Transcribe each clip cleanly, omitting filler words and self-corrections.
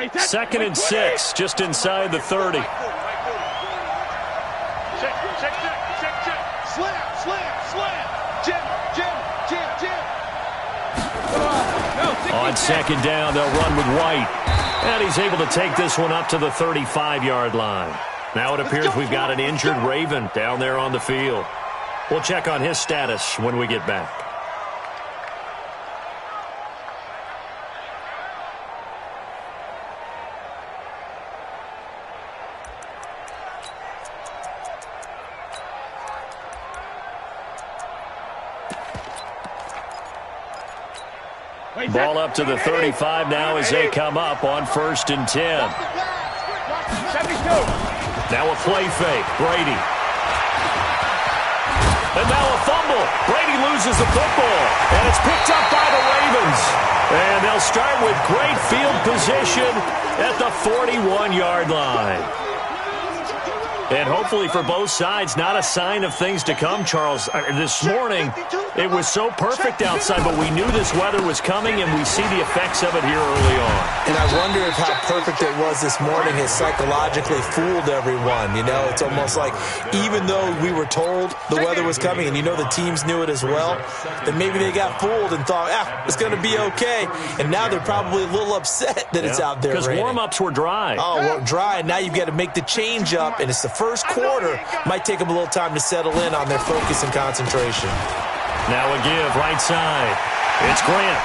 2nd and 6, just inside the 30. On 2nd down, they'll run with White. And he's able to take this one up to the 35-yard line. Now it appears we've got an injured Raven down there on the field. We'll check on his status when we get back. Ball up to the 35 now as they come up on 1st and 10. Now a play fake. Brady. And now a fumble. Brady loses the football. And it's picked up by the Ravens. And they'll start with great field position at the 41-yard line. And hopefully for both sides, not a sign of things to come, Charles. This morning, it was so perfect outside, but we knew this weather was coming, and we see the effects of it here early on. And I wonder if how perfect it was this morning has psychologically fooled everyone. You know, it's almost like even though we were told the weather was coming, and you know the teams knew it as well, that maybe they got fooled and thought, it's going to be okay. And now they're probably a little upset that it's out there raining. Because warm-ups were dry. Oh, well, dry, and now you've got to make the change up, and it's the first quarter. Might take them a little time to settle in on their focus and concentration. Now a give, right side. It's Grant.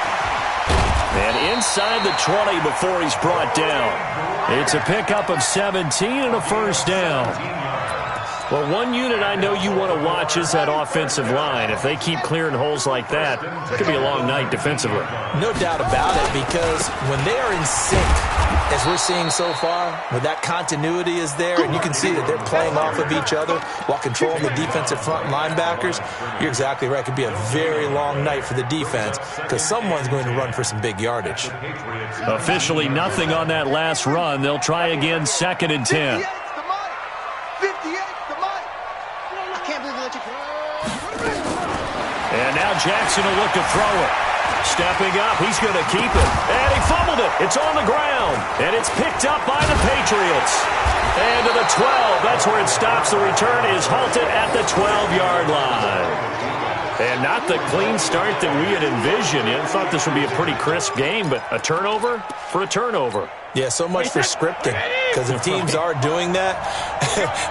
And inside the 20 before he's brought down. It's a pickup of 17 and a 1st down. Well, one unit I know you want to watch is that offensive line. If they keep clearing holes like that, it could be a long night defensively. No doubt about it, because when they are in sync, as we're seeing so far, when that continuity is there, and you can see that they're playing off of each other while controlling the defensive front linebackers, you're exactly right. It could be a very long night for the defense because someone's going to run for some big yardage. Officially nothing on that last run. They'll try again 2nd and 10. And now Jackson will look to throw it. Stepping up, he's going to keep it. And he fumbled it. It's on the ground. And it's picked up by the Patriots. And to the 12. That's where it stops. The return is halted at the 12-yard line. And not the clean start that we had envisioned. I thought this would be a pretty crisp game, but a turnover for a turnover. Yeah, so much for scripting. Because if teams are doing that,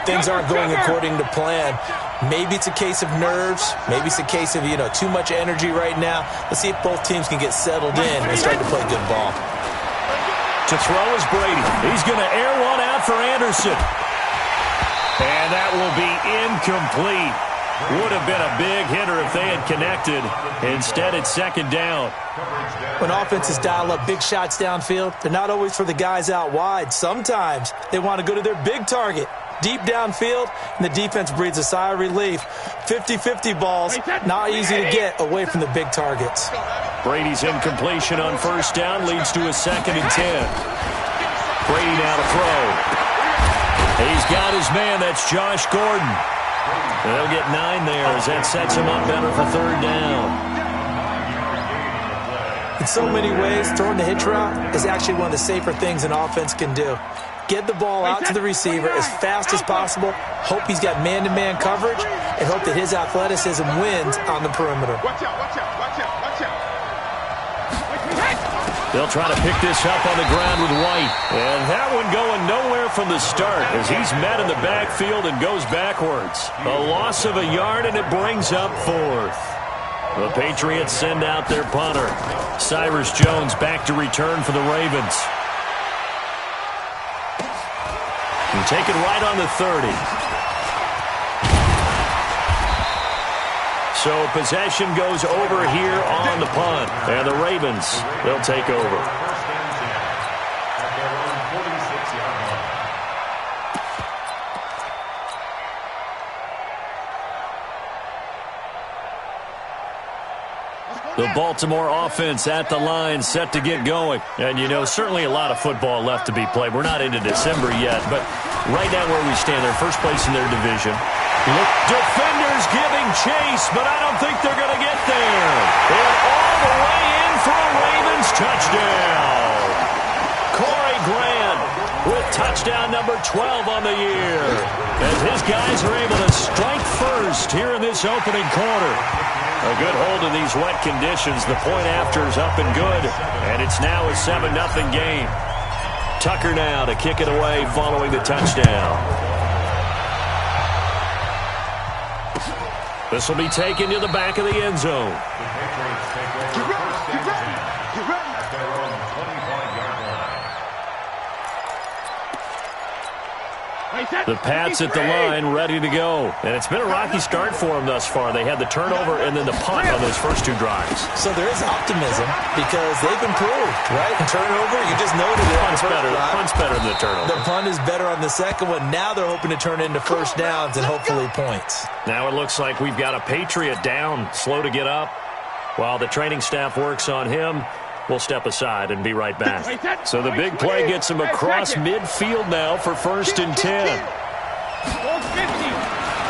things aren't going according to plan. Maybe it's a case of nerves. Maybe it's a case of, too much energy right now. Let's see if both teams can get settled in and start to play good ball. To throw is Brady. He's going to air one out for Anderson. And that will be incomplete. Would have been a big hitter if they had connected. Instead, it's 2nd down. When offenses dial up big shots downfield, they're not always for the guys out wide. Sometimes they want to go to their big target, deep downfield, and the defense breathes a sigh of relief. 50-50 balls, not easy to get away from the big targets. Brady's incompletion on 1st down leads to a 2nd and 10. Brady now to throw. He's got his man. That's Josh Gordon. They'll get 9 there as that sets him up better for 3rd down. In so many ways, throwing the hitch route is actually one of the safer things an offense can do. Get the ball out to the receiver as fast as possible, hope he's got man-to-man coverage, and hope that his athleticism wins on the perimeter. They'll try to pick this up on the ground with White. And that one going nowhere from the start as he's met in the backfield and goes backwards. A loss of a yard, and it brings up 4th. The Patriots send out their punter. Cyrus Jones back to return for the Ravens. And take it right on the 30. So possession goes over here on the punt. And the Ravens, they'll take over. The Baltimore offense at the line, set to get going. And, certainly a lot of football left to be played. We're not into December yet, but right now where we stand, they're first place in their division. Look, defenders giving chase, but I don't think they're going to get there. And all the way in for a Ravens touchdown. Corey Grant touchdown number 12 on the year. As his guys are able to strike first here in this opening quarter. A good hold in these wet conditions. The point after is up and good. And it's now a 7-0 game. Tucker now to kick it away following the touchdown. This will be taken to the back of the end zone. The Pats at the line, ready to go. And it's been a rocky start for them thus far. They had the turnover and then the punt on those first two drives. So there is optimism because they've improved, right? Turnover, you just noted it. Punt's better than the turnover. The punt is better on the second one. Now they're hoping to turn it into first downs and hopefully points. Now it looks like we've got a Patriot down, slow to get up. While the training staff works on him, we'll step aside and be right back. So the big play gets him across midfield now for 1st and 10.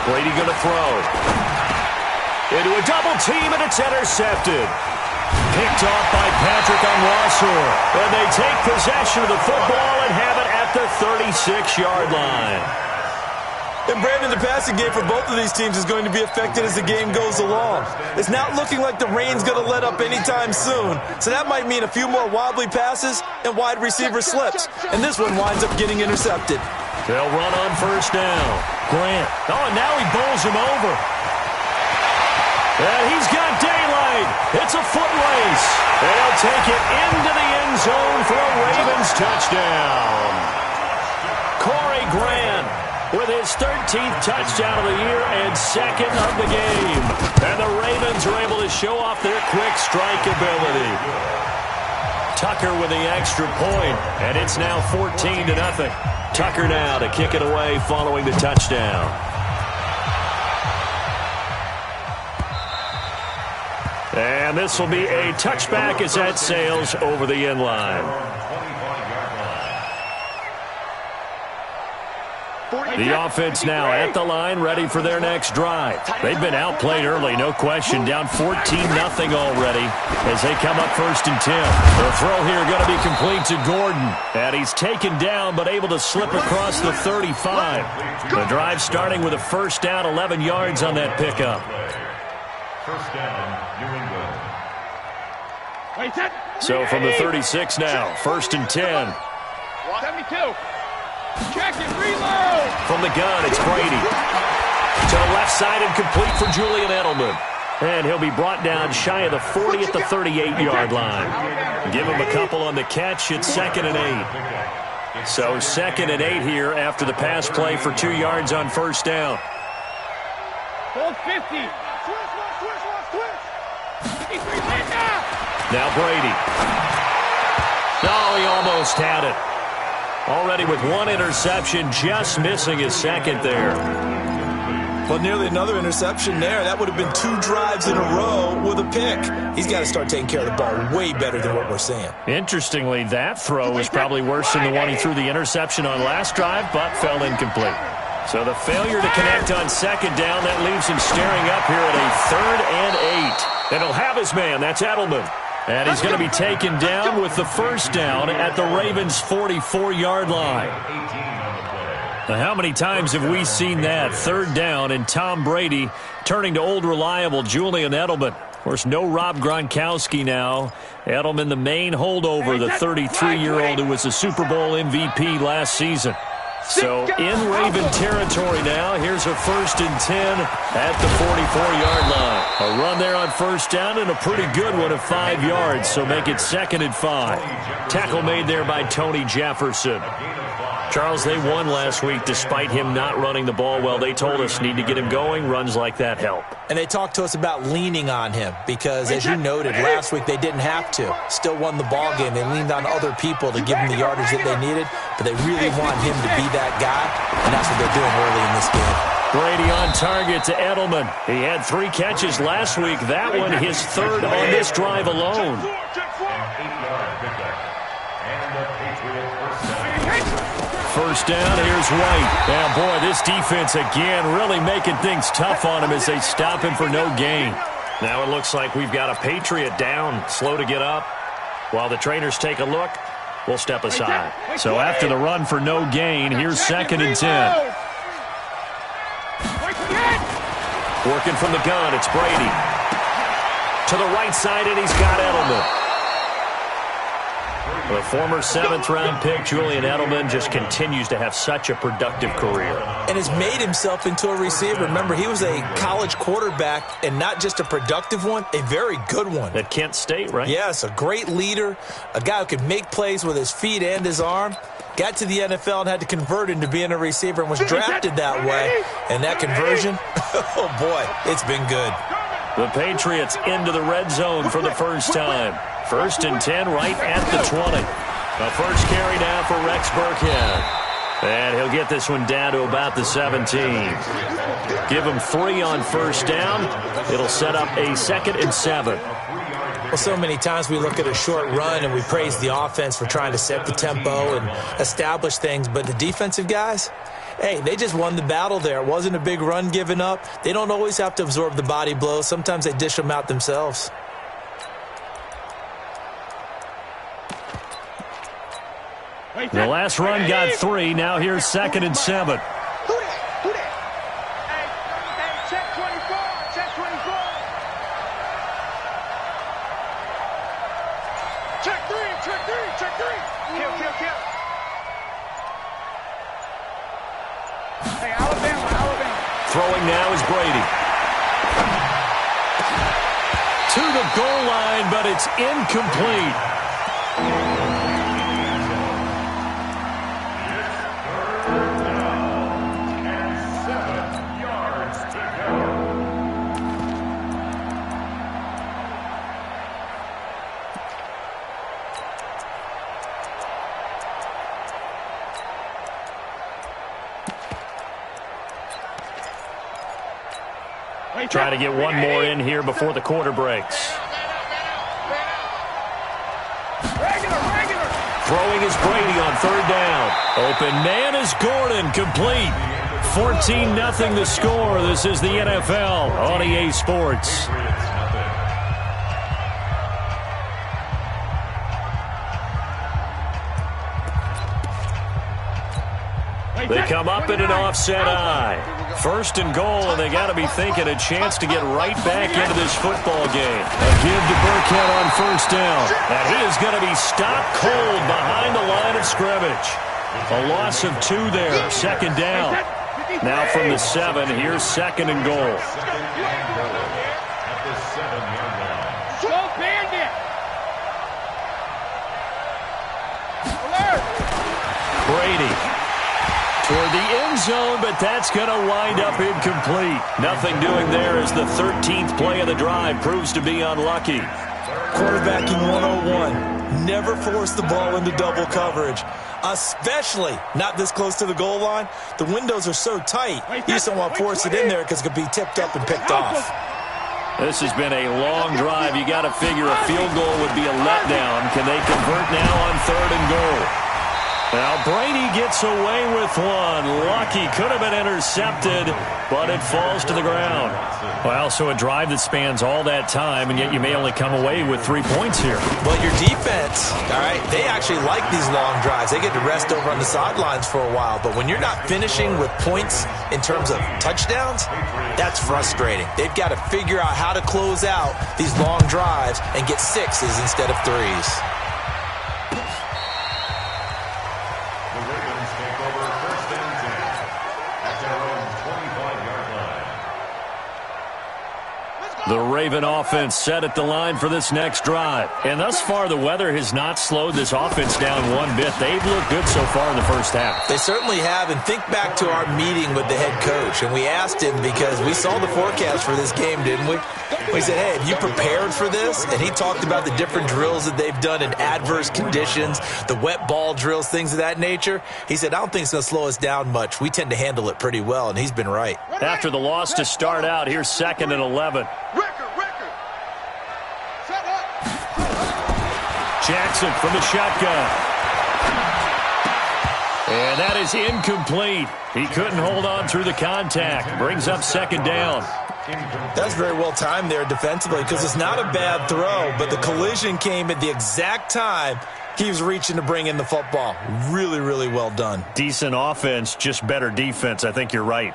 Brady going to throw. Into a double team, and it's intercepted. Picked off by Patrick Onwuasor. And they take possession of the football and have it at the 36-yard line. And Brandon, the passing game for both of these teams is going to be affected as the game goes along. It's not looking like the rain's going to let up anytime soon. So that might mean a few more wobbly passes and wide receiver slips. And this one winds up getting intercepted. They'll run on first down. Grant. Oh, and now he bowls him over. And he's got daylight. It's a foot race. They'll take it into the end zone for a Ravens touchdown. Corey Grant with his 13th touchdown of the year and 2nd of the game. And the Ravens are able to show off their quick strike ability. Tucker with the extra point, and it's now 14-0. Tucker now to kick it away following the touchdown. And this will be a touchback as that sails over the end line. The offense now at the line, ready for their next drive. They've been outplayed early, no question. Down 14-0 already as they come up 1st and 10. The throw here going to be complete to Gordon. And he's taken down but able to slip across the 35. The drive starting with a first down, 11 yards on that pickup. First down, New England. So from the 36 now, 1st and 10. 72. Check it, reload! From the gun, it's Brady. To the left side and complete for Julian Edelman. And he'll be brought down shy of the 40 at the 38-yard line. Give him a couple on the catch. It's 2nd and 8. So 2nd and 8 here after the pass play for 2 yards on first down. Hold 50. Now Brady. Oh, he almost had it. Already with one interception, just missing his 2nd there. Well, nearly another interception there. That would have been 2 drives in a row with a pick. He's got to start taking care of the ball way better than what we're seeing. Interestingly, that throw was probably worse than the one he threw the interception on last drive, but fell incomplete. So the failure to connect on 2nd down, that leaves him staring up here at a 3rd and 8. And he'll have his man. That's Edelman. And he's going to be taken down with the first down at the Ravens' 44-yard line. Now, how many times have we seen that? 3rd down and Tom Brady turning to old reliable Julian Edelman. Of course, no Rob Gronkowski now. Edelman, the main holdover, the 33-year-old who was the Super Bowl MVP last season. So in Raven territory now. Here's a 1st and 10 at the 44-yard line. A run there on first down and a pretty good one of 5 yards. So make it 2nd and 5. Tackle made there by Tony Jefferson. Charles, they won last week despite him not running the ball well. They told us need to get him going. Runs like that help. And they talked to us about leaning on him because, as you noted, last week they didn't have to. Still won the ball game. They leaned on other people to give them the yardage that they needed, but they really want him to be that guy, and that's what they're doing early in this game. Brady on target to Edelman. He had 3 catches last week. That one his 3rd on this drive alone. First down, here's White. Now, boy, this defense again really making things tough on him as they stop him for no gain. Now it looks like we've got a Patriot down, slow to get up. While the trainers take a look, will step aside. So after the run for no gain, here's 2nd and 10. Working from the gun, it's Brady. To the right side, and he's got Edelman. The former 7th-round pick, Julian Edelman, just continues to have such a productive career. And has made himself into a receiver. Remember, he was a college quarterback, and not just a productive one, a very good one. At Kent State, right? Yes, a great leader, a guy who could make plays with his feet and his arm. Got to the NFL and had to convert into being a receiver and was drafted that way. And that conversion, oh boy, it's been good. The Patriots into the red zone for the first time. 1st and 10 right at the 20. The first carry now for Rex Burkhead. And he'll get this one down to about the 17. Give him 3 on 1st down. It'll set up a 2nd and 7. Well, so many times we look at a short run and we praise the offense for trying to set the tempo and establish things. But the defensive guys, hey, they just won the battle there. It wasn't a big run given up. They don't always have to absorb the body blows. Sometimes they dish them out themselves. The last run got 3. Now here's 2nd and 7. Who that? Hey, check 24. Check 24. Check 3. Kill. Hey, Alabama. Throwing now is Brady. To the goal line, but it's incomplete. Try to get one more in here before the quarter breaks. Throwing is Brady on 3rd down. Open man is Gordon, complete. 14-0 the score. This is the NFL on EA Sports. They come up in an offset eye. 1st and goal, and they got to be thinking a chance to get right back into this football game. A give to Burkhead on 1st down. And he is going to be stopped cold behind the line of scrimmage. A loss of 2 there, 2nd down. Now from the 7, here's 2nd and goal. Brady toward the end zone, but that's going to wind up incomplete. Nothing doing there as the 13th play of the drive proves to be unlucky. Quarterbacking 101. Never force the ball into double coverage, especially not this close to the goal line. The windows are so tight, you just don't want to force it in there because it could be tipped up and picked off. This has been a long drive. You got to figure a field goal would be a letdown. Can they convert now on 3rd and goal? Now Brady gets away with one. Lucky, could have been intercepted, but it falls to the ground. Well, so a drive that spans all that time, and yet you may only come away with 3 points here. Well, your defense, all right, they actually like these long drives. They get to rest over on the sidelines for a while, but when you're not finishing with points in terms of touchdowns, that's frustrating. They've got to figure out how to close out these long drives and get 6s instead of 3s. The Raven offense set at the line for this next drive. And thus far, the weather has not slowed this offense down one bit. They've looked good so far in the first half. They certainly have. And think back to our meeting with the head coach. And we asked him because we saw the forecast for this game, didn't we? We said, hey, have you prepared for this? And he talked about the different drills that they've done in adverse conditions, the wet ball drills, things of that nature. He said, I don't think it's going to slow us down much. We tend to handle it pretty well, and he's been right. After the loss to start out, here's 2nd and 11. Jackson from the shotgun. And that is incomplete. He couldn't hold on through the contact. Brings up 2nd down. That's very well timed there defensively because it's not a bad throw, but the collision came at the exact time Keeps reaching to bring in the football. Really, really well done. Decent offense, just better defense. I think you're right.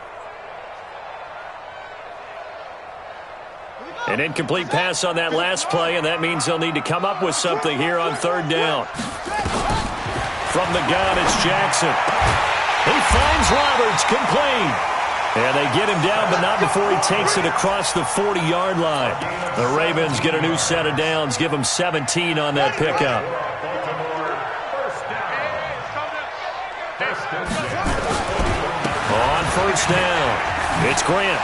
An incomplete pass on that last play, and that means they'll need to come up with something here on third down. From the gun, it's Jackson. He finds Roberts, complete. And they get him down, but not before he takes it across the 40-yard line. The Ravens get a new set of downs, give them 17 on that pickup. On first down, it's Grant.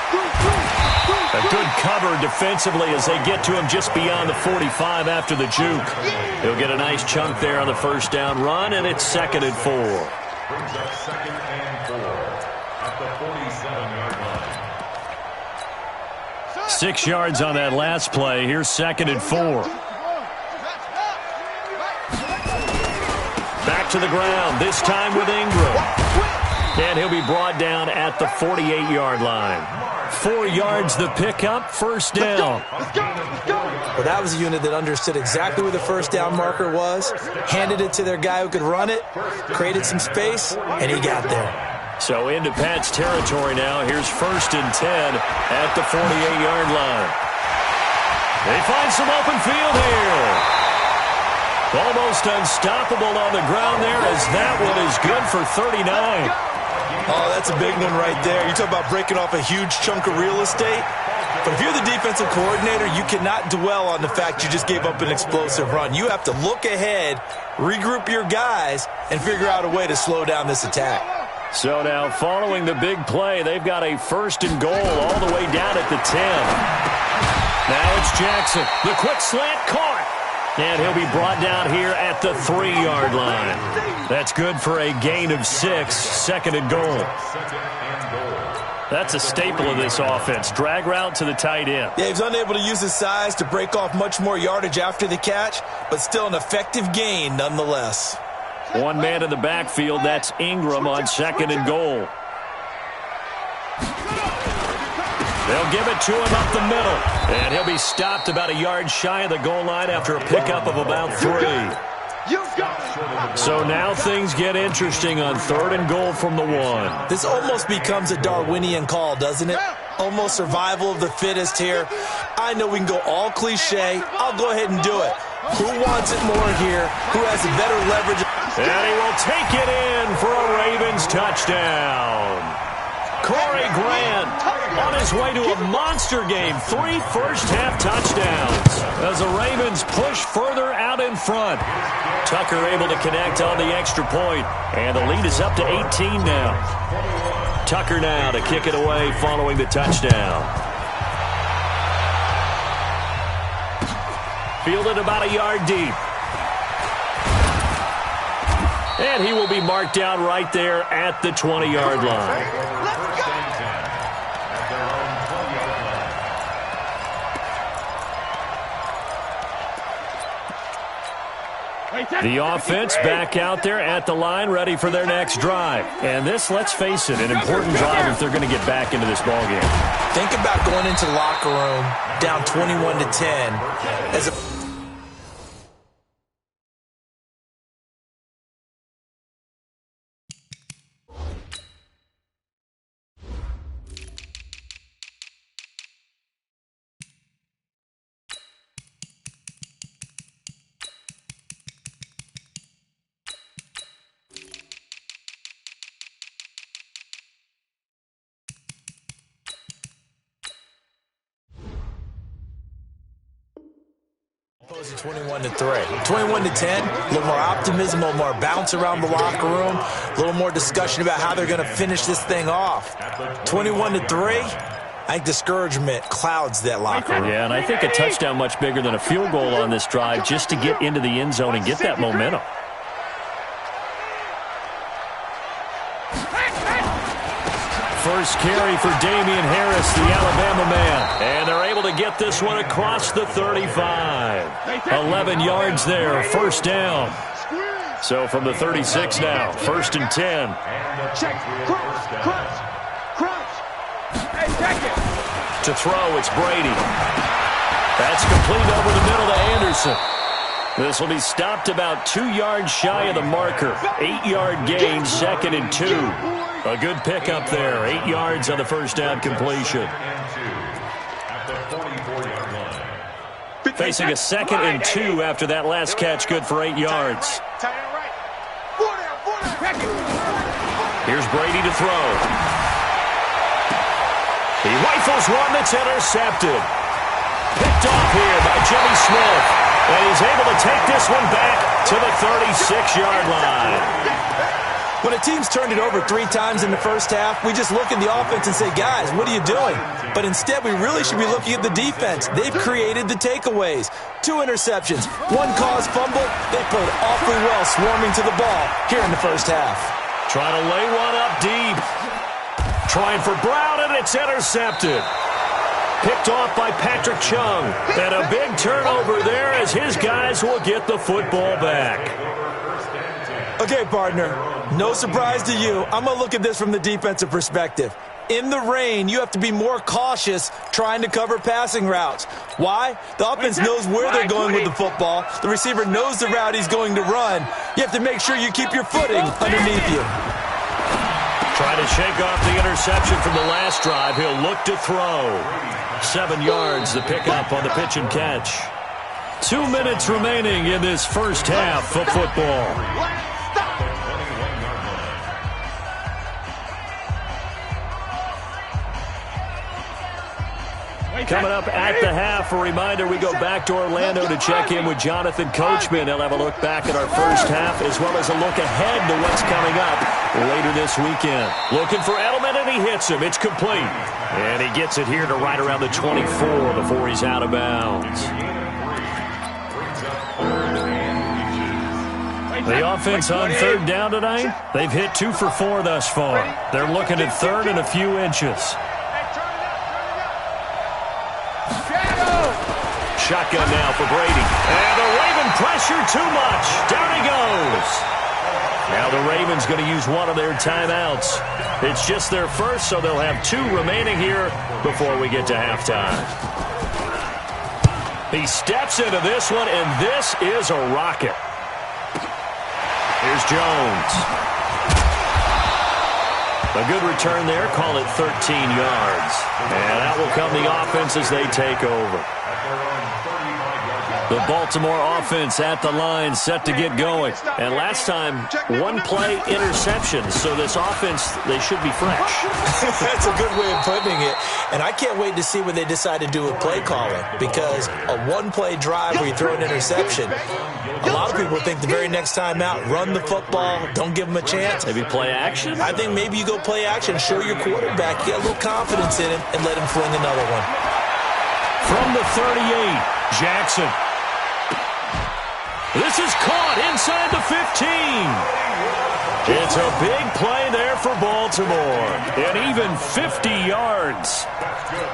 A good cover defensively as they get to him just beyond the 45 after the juke. He'll get a nice chunk there on the first down run, and it's 2nd and 4. Brings up 2nd and 4 at the 47-yard line. 6 yards on that last play. Here's 2nd and 4. Back to the ground, this time with Ingram. And he'll be brought down at the 48-yard line. 4 yards the pickup, first down. Well, that was a unit that understood exactly where the first down marker was, handed it to their guy who could run it, created some space, and he got there. So into Pat's territory now. Here's 1st and 10 at the 48-yard line. They find some open field here. Almost unstoppable on the ground there as that one is good for 39. Oh, that's a big one right there. You talk about breaking off a huge chunk of real estate. But if you're the defensive coordinator, you cannot dwell on the fact you just gave up an explosive run. You have to look ahead, regroup your guys, and figure out a way to slow down this attack. So now following the big play, they've got a 1st and goal all the way down at the 10. Now it's Jackson. The quick slant caught. And he'll be brought down here at the 3-yard line. That's good for a gain of 6, 2nd and goal. That's a staple of this offense. Drag route to the tight end. Yeah, he's unable to use his size to break off much more yardage after the catch, but still an effective gain nonetheless. One man in the backfield, that's Ingram on 2nd and goal. They'll give it to him up the middle. And he'll be stopped about a yard shy of the goal line after a pickup of about 3. So now things get interesting on 3rd and goal from the 1. This almost becomes a Darwinian call, doesn't it? Almost survival of the fittest here. I know we can go all cliche. I'll go ahead and do it. Who wants it more here? Who has a better leverage? And he will take it in for a Ravens touchdown. Corey Grant on his way to a monster game. 3 first-half touchdowns as the Ravens push further out in front. Tucker able to connect on the extra point, and the lead is up to 18 now. Tucker now to kick it away following the touchdown. Fielded about a yard deep. And he will be marked down right there at the 20-yard line. The offense back out there at the line, ready for their next drive. And this, let's face it, an important drive if they're going to get back into this ballgame. Think about going into the locker room down 21-10 as a opposed to 21-3. 21-10, a little more optimism, a little more bounce around the locker room, a little more discussion about how they're going to finish this thing off. 21-3, I think discouragement clouds that locker room. Yeah, and I think a touchdown much bigger than a field goal on this drive just to get into the end zone and get that momentum. First carry for Damian Harris, the Alabama man. And they're able to get this one across the 35. 11 yards there, first down. So from the 36 now, 1st and 10. Check, crunch. Hey, check it. To throw, it's Brady. That's complete over the middle to Anderson. This will be stopped about 2 yards shy of the marker. 8-yard gain, 2nd and 2. A good pickup there. 8 yards on the first down completion. Facing a 2nd and 2 after that last catch, good for 8 yards. Here's Brady to throw. He rifles one that's intercepted. Picked off here by Jimmy Smith. And he's able to take this one back to the 36-yard line. When a team's turned it over 3 times in the first half, we just look at the offense and say, guys, what are you doing? But instead, we really should be looking at the defense. They've created the takeaways. 2 interceptions, 1 caused fumble. They played awfully well swarming to the ball here in the first half. Trying to lay one up deep. Trying for Brown, and it's intercepted. Picked off by Patrick Chung. And a big turnover there as his guys will get the football back. Okay, partner, no surprise to you. I'm going to look at this from the defensive perspective. In the rain, you have to be more cautious trying to cover passing routes. Why? The offense knows where they're going with the football. The receiver knows the route he's going to run. You have to make sure you keep your footing underneath you. Trying to shake off the interception from the last drive. He'll look to throw. 7 yards, the pickup on the pitch and catch. 2 minutes remaining in this first half of football. Coming up at the half, a reminder, we go back to Orlando to check in with Jonathan Coachman. He'll have a look back at our first half as well as a look ahead to what's coming up later this weekend. Looking for Edelman, and he hits him. It's complete. And he gets it here to right around the 24 before he's out of bounds. The offense on 3rd down tonight, they've hit 2 for 4 thus far. They're looking at 3rd and a few inches. Shotgun now for Brady. And the Raven pressure too much. Down he goes. Now the Ravens going to use one of their timeouts. It's just their first, so they'll have 2 remaining here before we get to halftime. He steps into this one, and this is a rocket. Here's Jones. A good return there. Call it 13 yards. And that will come the offense as they take over. The Baltimore offense at the line, set to get going. And last time, 1-play interception. So this offense, they should be fresh. That's a good way of putting it. And I can't wait to see what they decide to do with play calling. Because a 1-play drive where you throw an interception, a lot of people think the very next time out, run the football, don't give them a chance. Maybe play action? I think maybe you go play action, show your quarterback, get a little confidence in him, and let him fling another one. From the 38, Jackson. This is caught inside the 15. It's a big play there for Baltimore. And even 50 yards.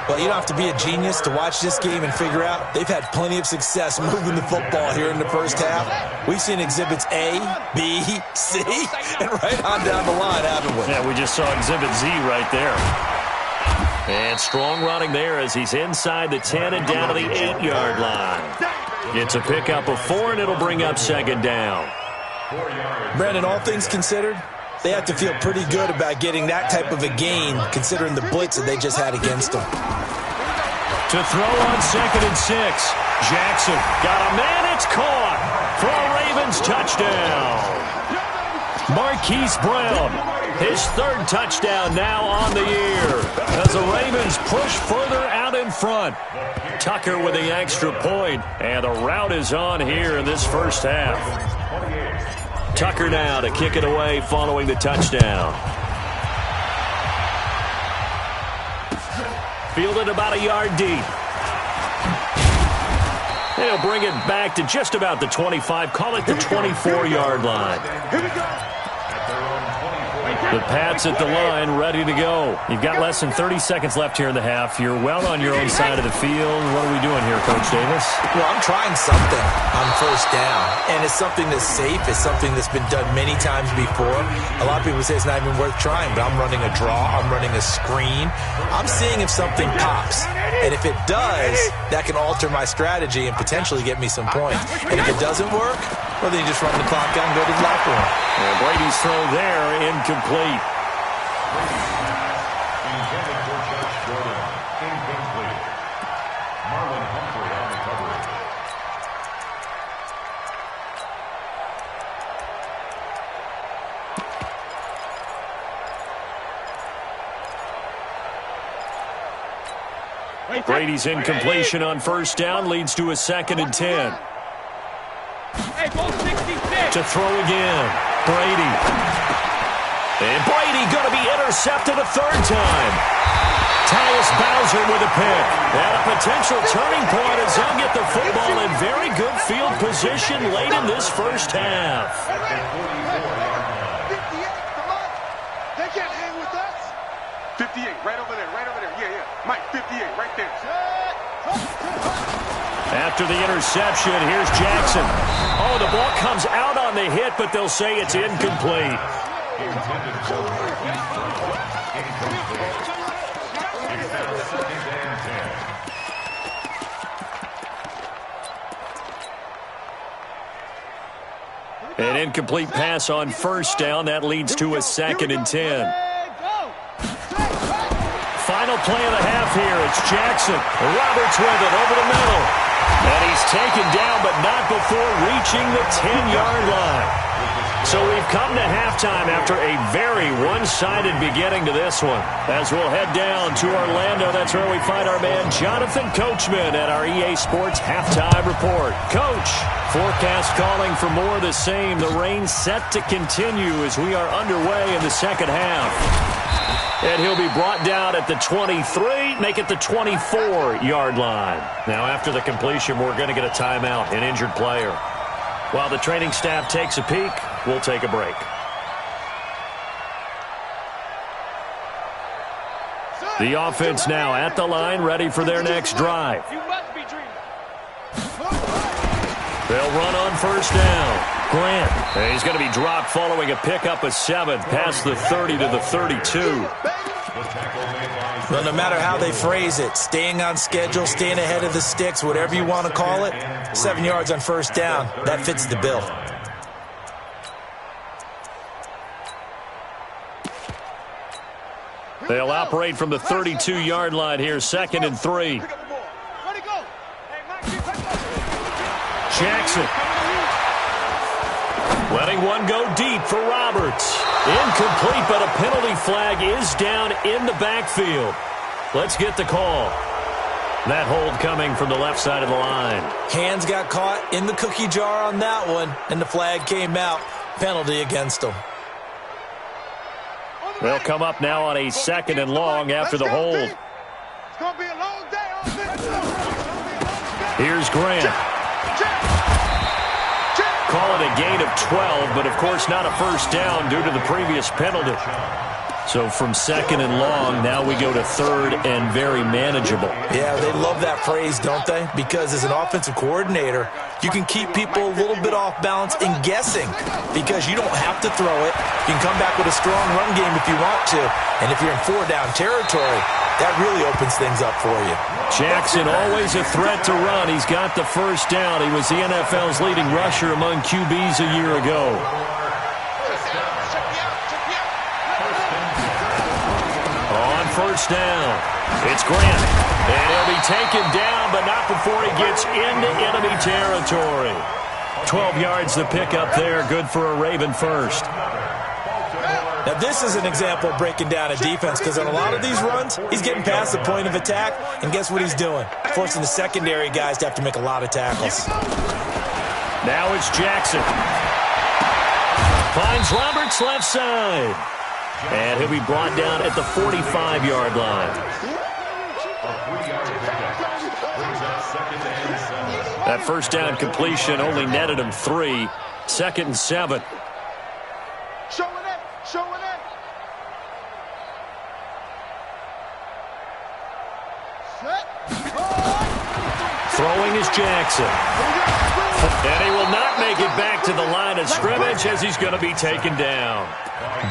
Well, you don't have to be a genius to watch this game and figure out they've had plenty of success moving the football here in the first half. We've seen exhibits A, B, C, and right on down the line, haven't we? Yeah, we just saw exhibit Z right there. And strong running there as he's inside the 10 and down to the 8-yard line. It's a pickup of 4, and it'll bring up 2nd down. Brandon, all things considered, they have to feel pretty good about getting that type of a gain, considering the blitz that they just had against them. To throw on 2nd and 6. Jackson got a man. It's caught for a Ravens touchdown. Marquise Brown, his 3rd touchdown now on the year as the Ravens push further out in front. Tucker with the extra point, and the route is on here in this first half. Tucker now to kick it away following the touchdown. Fielded about a yard deep. They'll bring it back to just about the 25, call it the 24-yard line. Here we go. The Pats at the line, ready to go. You've got less than 30 seconds left here in the half. You're well on your own side of the field. What are we doing here, Coach Davis? Well, I'm trying something on first down, and it's something that's safe. It's something that's been done many times before. A lot of people say it's not even worth trying, but I'm running a draw. I'm running a screen. I'm seeing if something pops, and if it does, that can alter my strategy and potentially get me some points. And if it doesn't work, well, then you just run the clock out and go to the locker room. And Brady's throw there, incomplete. Intended for Josh Jordan. Incomplete. Marlon Humphrey on the coverage. Brady's incompletion on first down leads to a 2nd and 10. Hey, ball 66. To throw again. Brady. And Brady going to be intercepted a 3rd time. Tyus Bowser with a pick. And a potential turning point as they'll get the football in very good field position late in this first half. 58, come on. They can't hang with us. 58, right over there, right over there. Yeah, yeah. Mike, 58, right there. After the interception, here's Jackson. Oh, the ball comes out on the hit, but they'll say it's incomplete. Intended for Marquise Brown. Incomplete. It's now 2nd and 10. An incomplete pass on first down. That leads to a 2nd and 10. Final play of the half here. It's Jackson. Roberts with it over the middle. And he's taken down, but not before reaching the 10-yard line. So we've come to halftime after a very one-sided beginning to this one. As we'll head down to Orlando, that's where we find our man Jonathan Coachman at our EA Sports Halftime Report. Coach, forecast calling for more of the same. The rain set to continue as we are underway in the second half. And he'll be brought down at the 23, make it the 24-yard line. Now, after the completion, we're going to get a timeout, an injured player. While the training staff takes a peek, we'll take a break. The offense now at the line, ready for their next drive. You must be dreaming. They'll run on first down. Grant, and he's going to be dropped following a pickup of 7 past the 30 to the 32. Well, no matter how they phrase it, staying on schedule, staying ahead of the sticks, whatever you want to call it, 7 yards on first down, that fits the bill. They'll operate from the 32-yard line here, 2nd and 3. Jackson. Letting one go deep for Roberts. Incomplete, but a penalty flag is down in the backfield. Let's get the call. That hold coming from the left side of the line. Hands got caught in the cookie jar on that one, and the flag came out. Penalty against them. They'll come up now on a 2nd and long after the hold. It's going to be a long day. Here's Grant. Call it a gain of 12, but of course not a first down due to the previous penalty. So from 2nd and long, now we go to 3rd and very manageable. Yeah, they love that phrase, don't they? Because as an offensive coordinator, you can keep people a little bit off balance and guessing because you don't have to throw it. You can come back with a strong run game if you want to. And if you're in 4-down territory, that really opens things up for you. Jackson always a threat to run. He's got the first down. He was the NFL's leading rusher among QBs a year ago. On first down, it's Grant. And he'll be taken down, but not before he gets into enemy territory. 12 yards the pickup there. Good for a Raven first. Now, this is an example of breaking down a defense because on a lot of these runs, he's getting past the point of attack, and guess what he's doing? Forcing the secondary guys to have to make a lot of tackles. Now it's Jackson. Finds Roberts left side. And he'll be brought down at the 45-yard line. That first down completion only netted him 3. 2nd and 7. Show it in. Throwing is Jackson. And he will not make it back to the line of scrimmage as he's going to be taken down.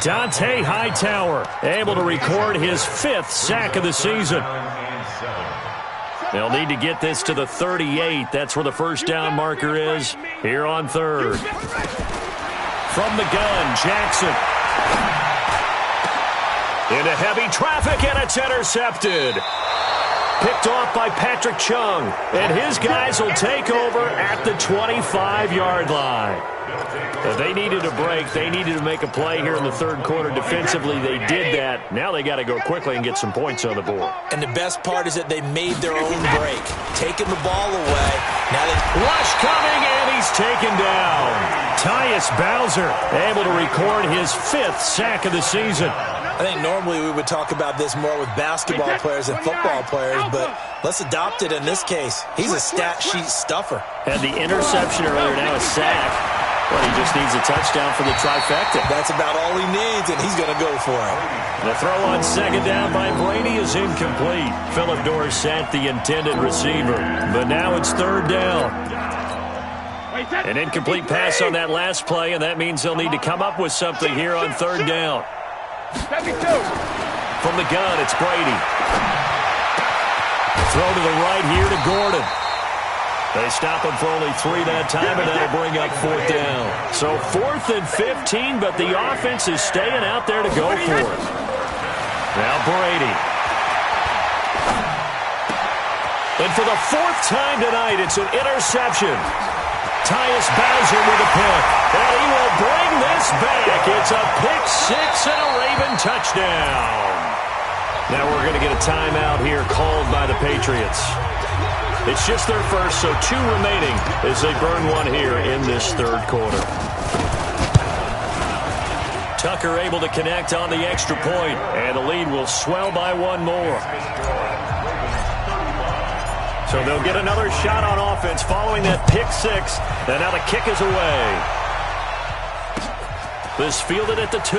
Dante Hightower able to record his 5th sack of the season. They'll need to get this to the 38. That's where the first down marker is here on 3rd. From the gun, Jackson. Into heavy traffic, and it's intercepted. Picked off by Patrick Chung, and his guys will take over at the 25-yard line. They needed a break. They needed to make a play here in the 3rd quarter. Defensively, they did that. Now they got to go quickly and get some points on the board. And the best part is that they made their own break, taking the ball away. Now they rush coming, and he's taken down. Tyus Bowser able to record his 5th sack of the season. I think normally we would talk about this more with basketball players and football players, but let's adopt it in this case. He's a stat sheet stuffer. Had the interception earlier, now a sack. Well, he just needs a touchdown for the trifecta. That's about all he needs, and he's going to go for it. The throw on 2nd down by Brady is incomplete. Phillip Dorsett, the intended receiver. But now it's 3rd down. An incomplete pass on that last play, and that means they'll need to come up with something here on 3rd down. From the gun, it's Brady. Throw to the right here to Gordon. They stop him for only 3 that time, and that'll bring up 4th down. So 4th and 15, but the offense is staying out there to go for it. Now Brady. And for the 4th time tonight, it's an interception. Tyus Bowser with a pick, and he will bring this back. It's a pick 6 and a Raven touchdown. Now we're going to get a timeout here called by the Patriots. It's just their first, so 2 remaining as they burn one here in this 3rd quarter. Tucker able to connect on the extra point, and the lead will swell by 1 more. So they'll get another shot on offense following that pick 6, and now the kick is away. This fielded at the 2.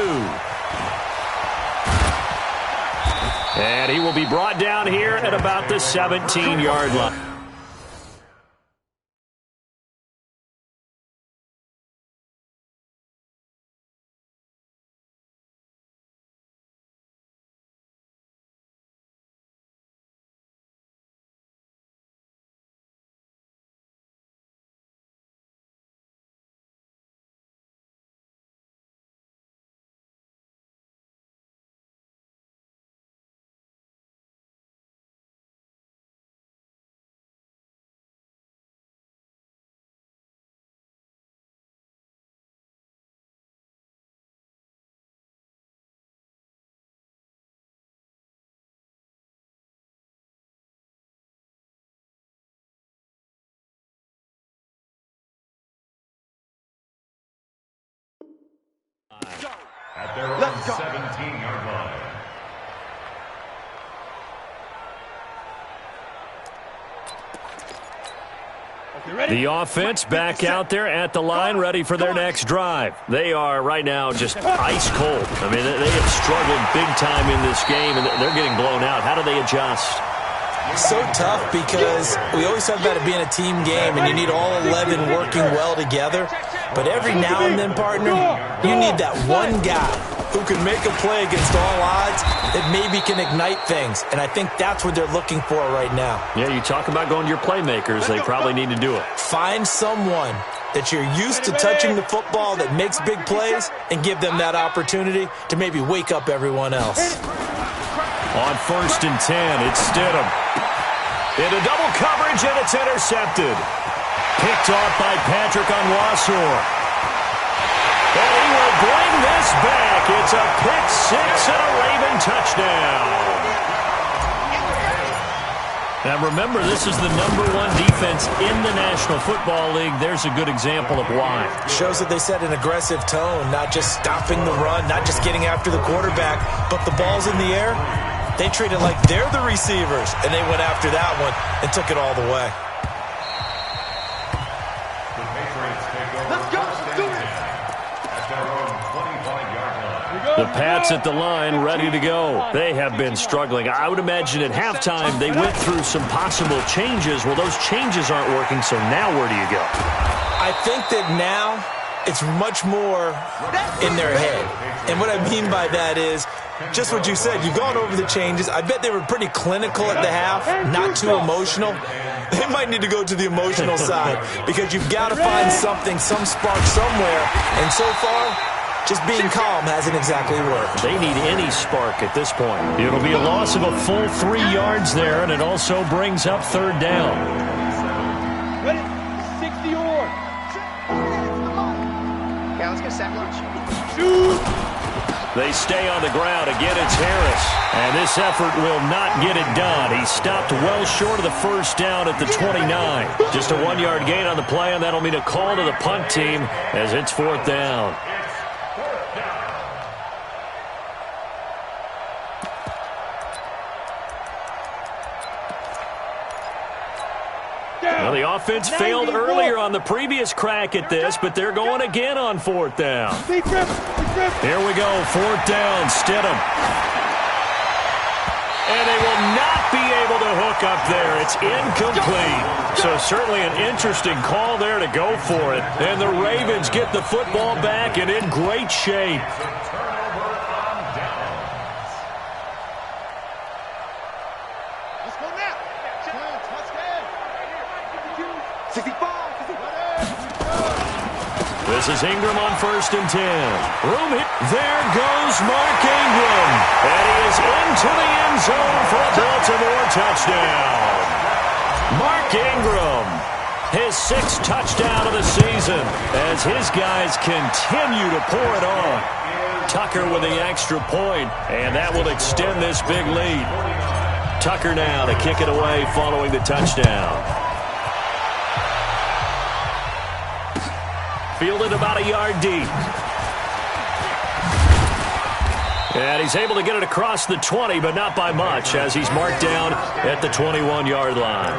And he will be brought down here at about the 17-yard line. At their own 17-yard line. The offense back out there at the line, ready for their next drive. They are right now just ice cold. I mean, they have struggled big time in this game, and they're getting blown out. How do they adjust? So tough because we always talk about it being a team game, and you need all 11 working well together. But every now and then, partner, you need that one guy who can make a play against all odds that maybe can ignite things. And I think that's what they're looking for right now. Yeah, you talk about going to your playmakers. They probably need to do it. Find someone that you're used to touching the football that makes big plays and give them that opportunity to maybe wake up everyone else. On 1st and 10, it's Stidham. Into double coverage, and it's intercepted. Picked off by Patrick Onwuasor. And he will bring this back. It's a pick 6 and a Raven touchdown. Now remember, this is the #1 defense in the National Football League. There's a good example of why. Shows that they set an aggressive tone, not just stopping the run, not just getting after the quarterback, but the ball's in the air. They treat it like they're the receivers, and they went after that one and took it all the way. The Pats at the line, ready to go. They have been struggling. I would imagine at halftime they went through some possible changes. Well, those changes aren't working, so now where do you go? I think that now it's much more in their head. And what I mean by that is just what you said. You've gone over the changes. I bet they were pretty clinical at the half, not too emotional. They might need to go to the emotional side because you've got to find something, some spark somewhere. And so far, just being calm hasn't exactly worked. They need any spark at this point. It'll be a loss of a full 3 yards there, and it also brings up third down. Ready? 60 or. Yeah, let's get set lunch. Shoot! They stay on the ground. Again, it's Harris. And this effort will not get it done. He stopped well short of the first down at the 29. Just a 1-yard gain on the play, and that'll mean a call to the punt team as it's fourth down. Well, the offense failed earlier on the previous crack at this, but they're going again on fourth down. Here we go, fourth down, Stidham. And they will not be able to hook up there. It's incomplete. So certainly an interesting call there to go for it. And the Ravens get the football back and in great shape. This is Ingram on 1st and 10. Room hit. There goes Mark Ingram. And he is into the end zone for a Baltimore touchdown. Mark Ingram, his 6th touchdown of the season as his guys continue to pour it on. Tucker with the extra point, and that will extend this big lead. Tucker now to kick it away following the touchdown. Fielded about a yard deep. And he's able to get it across the 20, but not by much, as he's marked down at the 21-yard line.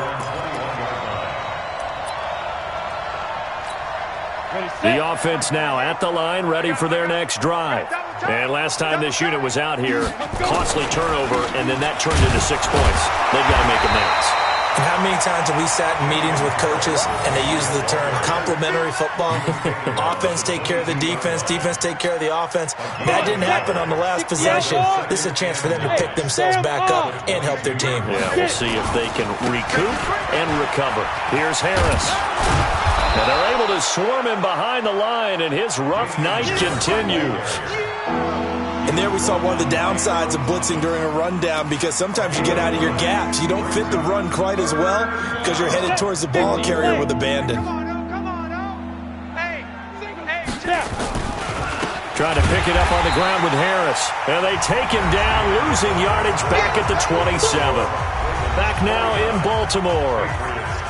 The offense now at the line, ready for their next drive. And last time this unit was out here, costly turnover, and then that turned into 6 points. They've got to make amends. And how many times have we sat in meetings with coaches and they use the term complementary football? Offense take care of the defense, defense take care of the offense. That didn't happen on the last possession. This is a chance for them to pick themselves back up and help their team. Yeah, we'll see if they can recoup and recover. Here's Harris. And they're able to swarm him behind the line, and his rough night continues. And there we saw one of the downsides of blitzing during a rundown, because sometimes you get out of your gaps. You don't fit the run quite as well because you're headed towards the ball carrier with abandon. Trying to pick it up on the ground with Harris. And they take him down, losing yardage back at the 27. Back now in Baltimore.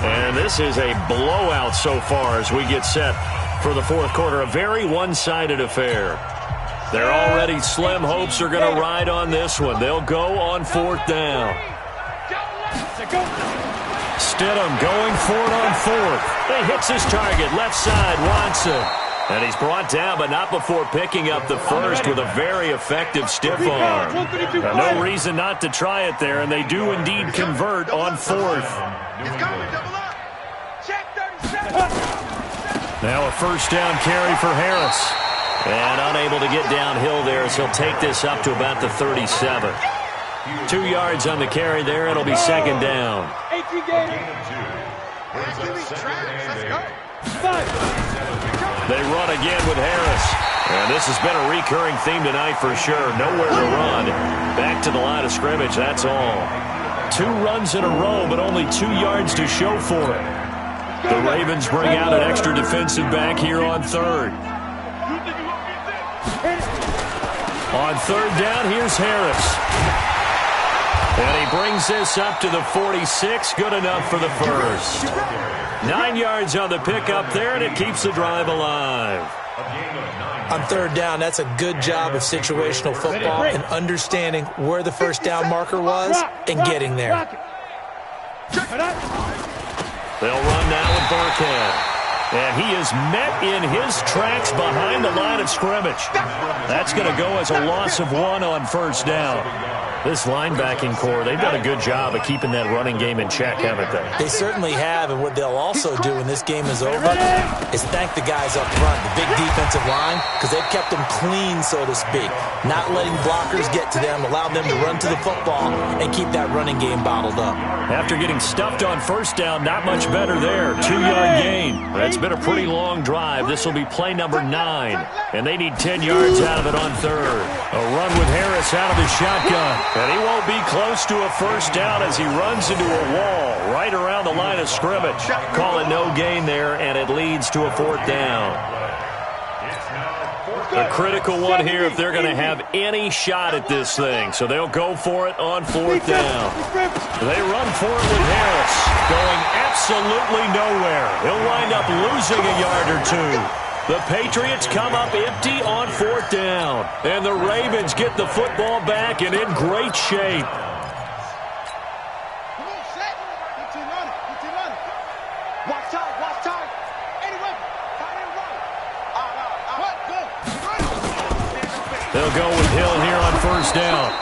And this is a blowout so far as we get set for the fourth quarter. A very one-sided affair. Their already slim hopes are going to ride on this one. They'll go on fourth down. Stidham going for it on fourth. He hits his target, left side, Watson. And he's brought down, but not before picking up the first with a very effective stiff arm. No reason not to try it there, and they do indeed convert on fourth. Now a first down carry for Harris. And unable to get downhill there as he'll take this up to about the 37. 2 yards on the carry there. It'll be second down. They run again with Harris. And this has been a recurring theme tonight for sure. Nowhere to run. Back to the line of scrimmage, that's all. 2 runs in a row, but only 2 yards to show for it. The Ravens bring out an extra defensive back here on third. On third down, here's Harris. And he brings this up to the 46. Good enough for the first. 9 yards on the pickup there, and it keeps the drive alive. On third down, that's a good job of situational football and understanding where the first down marker was and getting there. They'll run now with Burkhead. And he is met in his tracks behind the line of scrimmage. That's going to go as a loss of 1 on first down. This linebacking core, they've done a good job of keeping that running game in check, haven't they? They certainly have, and what they'll also do when this game is over is thank the guys up front, the big defensive line, because they've kept them clean, so to speak. Not letting blockers get to them, allow them to run to the football and keep that running game bottled up. After getting stuffed on first down, not much better there. 2-yard gain. That's been a pretty long drive. This will be play number 9, and they need 10 yards out of it on third. A run with Harris out of the shotgun. And he won't be close to a first down as he runs into a wall right around the line of scrimmage. Call it no gain there, and it leads to a 4th down. A critical one here if they're going to have any shot at this thing. So they'll go for it on 4th down. They run for it with Harris, going absolutely nowhere. He'll wind up losing a yard or 2. The Patriots come up empty on 4th down. And the Ravens get the football back and in great shape. Come on, set. Continue running. Continue running. Watch time. Watch time. Anyway, tight end right. They'll go with Hill here on first down.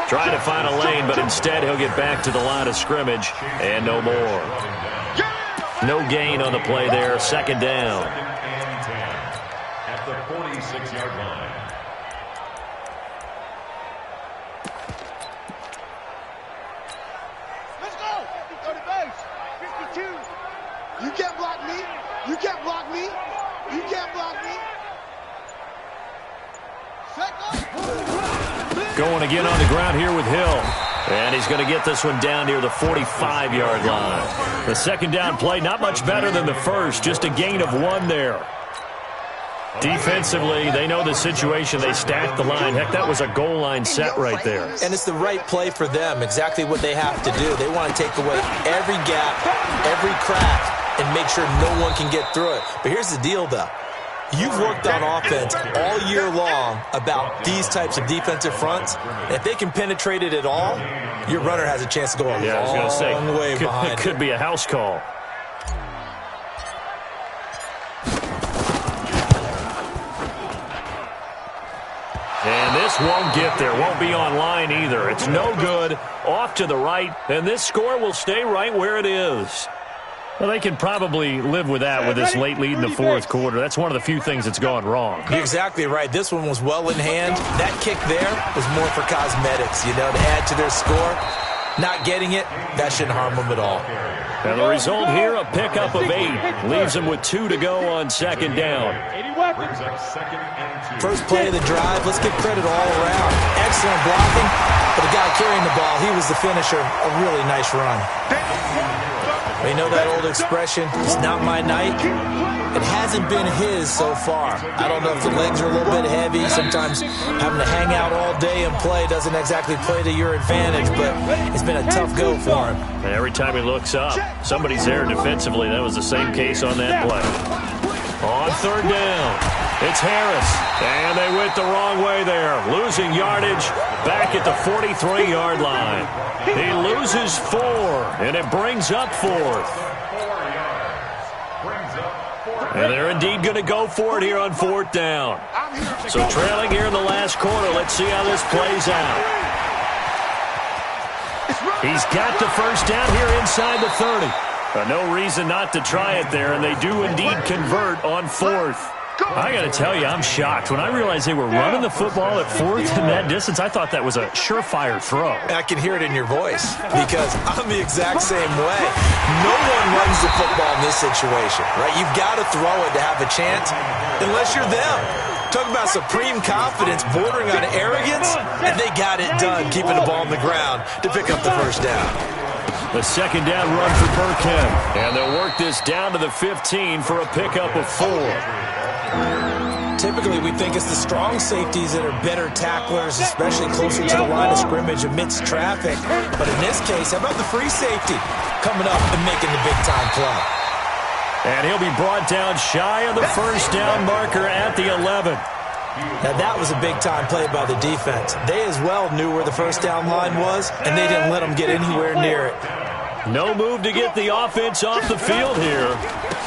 Trying to find a lane, but instead he'll get back to the line of scrimmage. And no more. No gain on the play there. 2nd down. 46-yard line. Let's go. Go to base. 52. You can't block me. You can't block me. You can't block me. Going again on the ground here with Hill. And he's going to get this one down near the 45-yard line. The 2nd down play, not much better than the first. Just a gain of 1 there. Defensively, they know the situation. They stacked the line. Heck, that was a goal line set right there. And it's the right play for them, exactly what they have to do. They want to take away every gap, every crack, and make sure no one can get through it. But here's the deal, though. You've worked on offense all year long about these types of defensive fronts. If they can penetrate it at all, your runner has a chance to go a long way behind it. Could be a house call. And this won't get there. Won't be on line either. It's no good. Off to the right. And this score will stay right where it is. Well, they can probably live with that with this late lead in the 4th quarter. That's one of the few things that's gone wrong. You're exactly right. This one was well in hand. That kick there was more for cosmetics, to add to their score. Not getting it, that shouldn't harm them at all. And the result here, a pickup of 8. Leaves them with 2 to go on 2nd down. First play of the drive, let's give credit all around. Excellent blocking, but the guy carrying the ball, he was the finisher. A really nice run. We know that old expression, it's not my night. It hasn't been his so far. I don't know if the legs are a little bit heavy. Sometimes having to hang out all day and play doesn't exactly play to your advantage, but it's been a tough go for him. And every time he looks up, somebody's there defensively. That was the same case on that play. On 3rd down, it's Harris. And they went the wrong way there. Losing yardage back at the 43-yard line. He loses 4, and it brings up 4th. And they're indeed going to go for it here on 4th down. So trailing here in the last quarter. Let's see how this plays out. He's got the first down here inside the 30. No reason not to try it there, and they do indeed convert on 4th. I got to tell you, I'm shocked. When I realized they were running the football at 4th in that distance, I thought that was a surefire throw. I can hear it in your voice because I'm the exact same way. No one runs the football in this situation, right? You've got to throw it to have a chance unless you're them. Talk about supreme confidence bordering on arrogance, and they got it done keeping the ball on the ground to pick up the first down. The 2nd down run for Burkhead. And they'll work this down to the 15 for a pickup of 4. Typically, we think it's the strong safeties that are better tacklers, especially closer to the line of scrimmage amidst traffic. But in this case, how about the free safety coming up and making the big-time play? And he'll be brought down shy of the first down marker at the 11. Now, that was a big-time play by the defense. They as well knew where the first down line was, and they didn't let them get anywhere near it. No move to get the offense off the field here.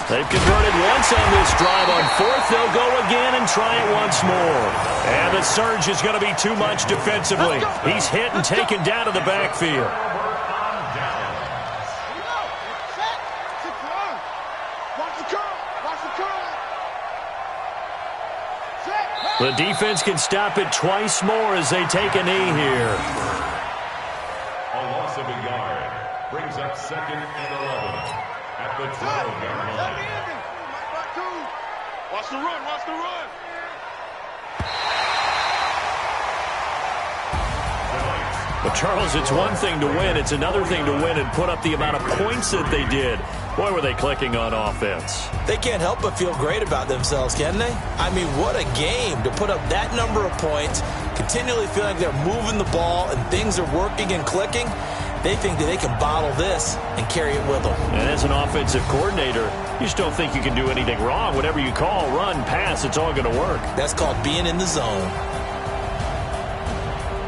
They've converted once on this drive. On fourth, they'll go again and try it once more. And the surge is going to be too much defensively. He's hit and taken down to the backfield. The defense can stop it twice more as they take a knee here. A loss of a yard brings up 2nd and 11 at the 12-yard line. Watch the run, watch the run. But, Charles, it's one thing to win. It's another thing to win and put up the amount of points that they did. Boy, were they clicking on offense. They can't help but feel great about themselves, can they? I mean, what a game to put up that number of points, continually feeling like they're moving the ball and things are working and clicking. They think that they can bottle this and carry it with them. And as an offensive coordinator, you just don't think you can do anything wrong. Whatever you call, run, pass, it's all going to work. That's called being in the zone.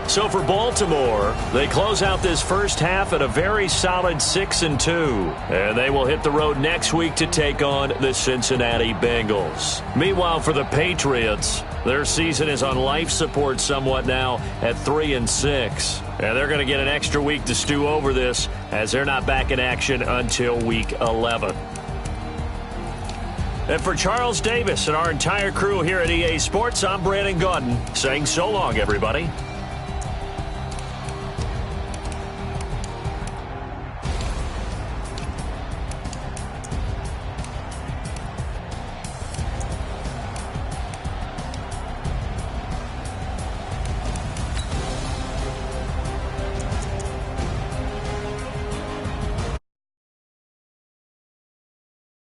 So for Baltimore, they close out this first half at a very solid 6-2. And they will hit the road next week to take on the Cincinnati Bengals. Meanwhile, for the Patriots, their season is on life support somewhat now at 3-6. And they're going to get an extra week to stew over this as they're not back in action until week 11. And for Charles Davis and our entire crew here at EA Sports, I'm Brandon Gaudin saying so long, everybody.